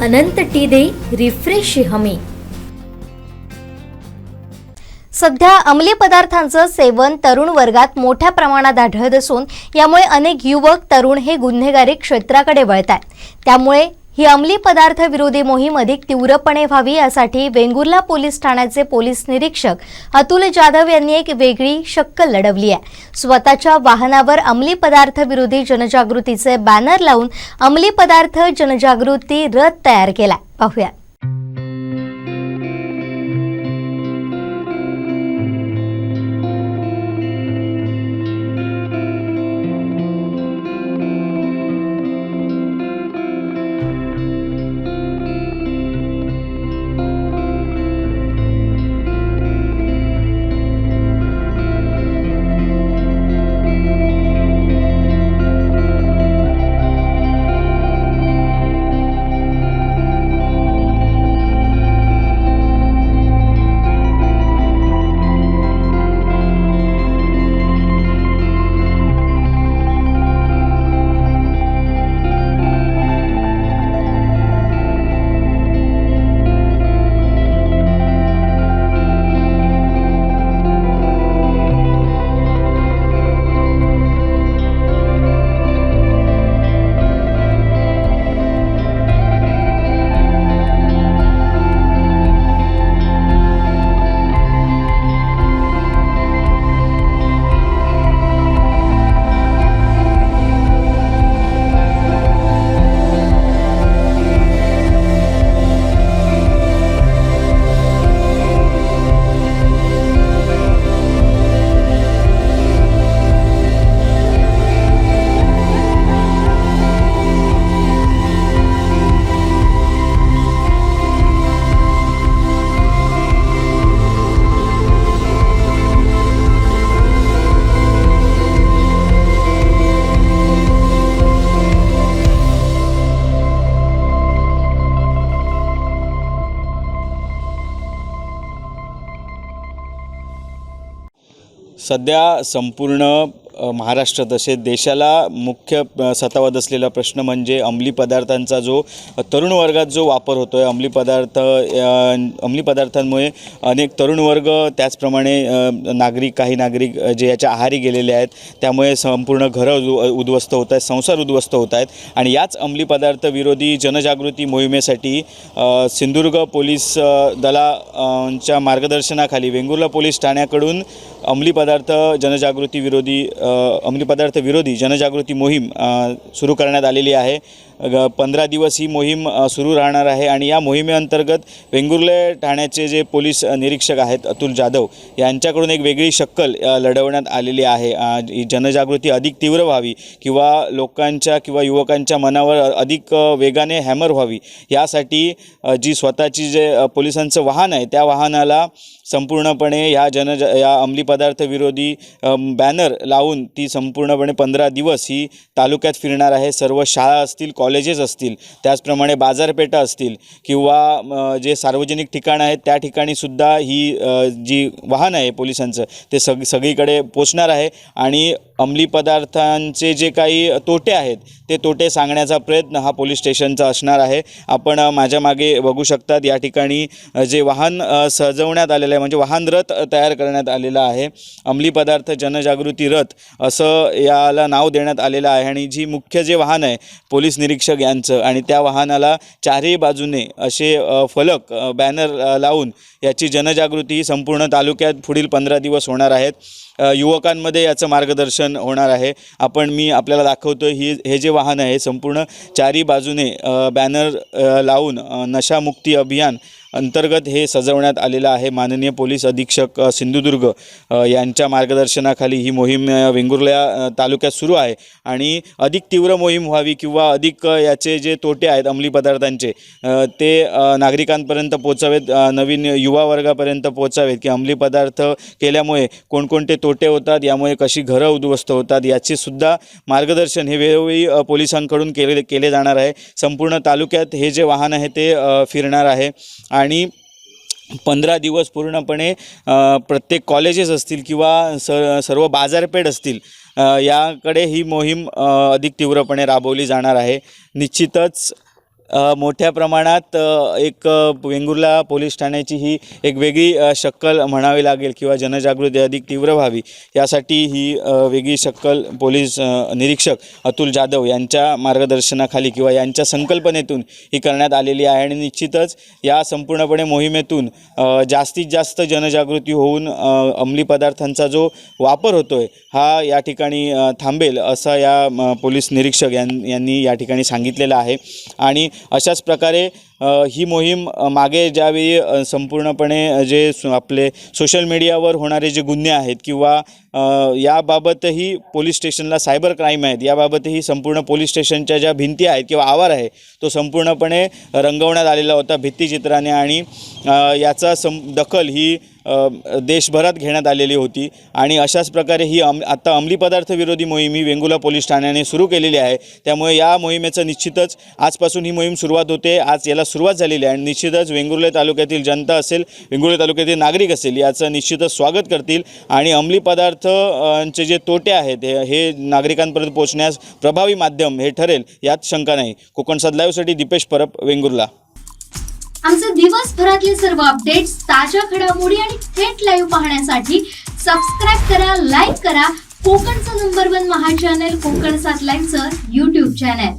अनंत T दे refresh हमी। सध्या अंमली पदार्थांचं सेवन तरुण वर्गात मोठ्या प्रमाणात आढळत असून यामुळे अनेक युवक तरुण हे गुन्हेगारी क्षेत्राकडे वळतात। त्यामुळे ही अंमली पदार्थ विरोधी मोहीम अधिक तीव्रपणे व्हावी यासाठी वेंगुर्ला पोलीस ठाण्याचे पोलीस निरीक्षक अतुल जाधव यांनी एक वेगळी शक्कल लढवली आहे। स्वतःच्या वाहनावर अंमली पदार्थ विरोधी जनजागृतीचे बॅनर लावून अंमली पदार्थ जनजागृती रथ तयार केला। पाहूया। सध्या संपूर्ण महाराष्ट्र तसेच देशाला मुख्य सतावत असलेला प्रश्न म्हणजे अंमली पदार्थांचा जो तरुण वर्गात जो वापर होतो आहे। अंमली पदार्थांमुळे अनेक तरुण वर्ग त्याचप्रमाणे काही नागरिक जे याच्या आहारी गेलेले आहेत, त्यामुळे संपूर्ण घरं उद्ध्वस्त होत आहेत, संसार उद्ध्वस्त होत आहेत। आणि याच अंमली पदार्थ विरोधी जनजागृती मोहिमेसाठी सिंधुदुर्ग पोलीस दलाच्या मार्गदर्शनाखाली वेंगुर्ला पोलीस ठाण्याकडून अंमली पदार्थ विरोधी जनजागृती मोहीम सुरू करण्यात आलेली आहे। 15 दिवस ही मोहीम सुरू राहणार आहे आणि या मोहिमेअंतर्गत वेंगुर्ला ठाण्याचे जे पोलीस निरीक्षक आहेत अतुल जाधव यांच्याकडून एक वेगळी शक्कल लढवण्यात आलेली आहे। ही जनजागृती अधिक तीव्र व्हावी किंवा लोकांच्या किंवा युवकांच्या मनावर अधिक वेगाने हॅमर व्हावी यासाठी जी स्वतःची जे पोलिसांचं वाहन आहे त्या वाहनाला संपूर्णपणे या अंमली पदार्थ विरोधी बॅनर लावून ती संपूर्णपणे 15 दिवस ही तालुक्यात फिरणार आहे। सर्व शाळा असतील, कॉलेजेस असतील, त्याचप्रमाणे बाजारपेठा असतील किंवा जे सार्वजनिक ठिकाणं आहेत त्या ठिकाणीसुद्धा ही जी वाहन आहे पोलिसांचं ते सगळीकडे पोचणार आहे आणि अंमली पदार्थांचे जे काही तोटे आहेत ते तोटे सांगण्याचा प्रयत्न हा पोलीस स्टेशनचा असणार आहे। आपण माझ्या मागे बघू शकतात, या ठिकाणी जे वाहन सजवण्यात आलेलं आहे म्हणजे वाहन रथ तयार करण्यात आलेला आहे। अंमली पदार्थ जनजागृती रथ असं याला नाव देण्यात आलेलं आहे आणि जी मुख्य जे वाहन आहे पोलीस निरीक्षक यांचं आणि त्या वाहनाला चारही बाजूने असे फलक बॅनर लावून याची जनजागृती संपूर्ण तालुक्यात पुढील 15 दिवस होणार आहेत। युवकांमध्ये याचं मार्गदर्शन होणार आहे। मी आपल्याला दाखवतो हे जे वाहन आहे संपूर्ण चारही बाजूने बॅनर लावून नशामुक्ती अभियान अंतर्गत हे सजवण्यात आलेलं आहे। माननीय पोलीस अधीक्षक सिंधुदुर्ग यांच्या मार्गदर्शनाखाली ही मोहीम वेंगुर्ला तालुक्यात सुरू आहे आणि अधिक तीव्र मोहीम व्हावी किंवा अधिक याचे जे तोटे आहेत अंमली पदार्थांचे ते नागरिकांपर्यंत पोहोचावेत, नवीन युवा वर्गापर्यंत पोहोचावेत की अंमली पदार्थ केल्यामुळे कोणकोणते तोटे होतात, यामुळे कशी घरं उद्ध्वस्त होतात याचे सुद्धा मार्गदर्शन हे वेळोवेळी पोलिसांकडून केले जाणार आहे। संपूर्ण तालुक्यात हे जे वाहन आहे ते फिरणार आहे आणि 15 दिवस पूर्णपणे प्रत्येक कॉलेजेस असतील किंवा सर्व बाजारपेठ असतील याकडे ही मोहीम अधिक तीव्रपणे राबवली जाणार आहे। निश्चितच मोठ्या प्रमाणात वेंगुर्ला पोलीस ठाण्याची ही एक वेगळी शक्कल म्हणावी लागेल किंवा जनजागृती अधिक तीव्र व्हावी यासाठी ही वेगळी शक्कल पोलीस निरीक्षक अतुल जाधव यांच्या मार्गदर्शनाखाली किंवा यांच्या संकल्पनेतून ही करण्यात आलेली आहे आणि निश्चितच या संपूर्णपणे मोहिमेतून जास्तीत जास्त जनजागृती होऊन अंमली पदार्थांचा जो वापर होतो आहे हा या ठिकाणी थांबेल असं या पोलीस निरीक्षक यांनी या ठिकाणी सांगितलेलं आहे. आणि अशाच प्रकारे ही मोहीम मागे ज्यावेळी संपूर्णपणे जे आपले सोशल मीडियावर होणारे जे गुन्हे आहेत किंवा याबाबतही पोलीस स्टेशनला सायबर क्राईम आहेत याबाबतही संपूर्ण पोलीस स्टेशनच्या ज्या भिंती आहेत किंवा आवार आहे तो संपूर्णपणे रंगवण्यात आलेला होता भित्तिचित्राने आणि याचा दखल ही देशभरात घेण्यात आलेली होती. आणि अशाच प्रकारे ही आता अंमली पदार्थ विरोधी मोहीम ही वेंगुर्ला पोलीस ठाण्याने सुरू केलेली आहे. त्यामुळे या मोहिमेचं निश्चितच आजपासून ही मोहीम सुरुवात होते. आज याला सुरुवात झालेली आहे आणि निश्चितच वेंगुर्ला तालुक्यातील जनता असेल वेंगुर्ला तालुक्यातील नागरिक असेल याचं निश्चितच स्वागत करतील आणि अंमली पदार्थांचे जे तोटे आहेत हे नागरिकांपर्यंत पोहोचण्यास प्रभावी माध्यम हे ठरेल यात शंका नाही. कोकणसाद लाईव्हसाठी दीपेश परब, वेंगुर्ला. आमचे दिवसभरातले सर्व अपडेट्स, ताज्या घडामोडी आणि थेट लाईव्ह पाहण्यासाठी सबस्क्राईब करा, लाईक करा कोकणचं नंबर 1 महा चॅनल कोकणसाद लाईव्हचं YouTube चॅनल.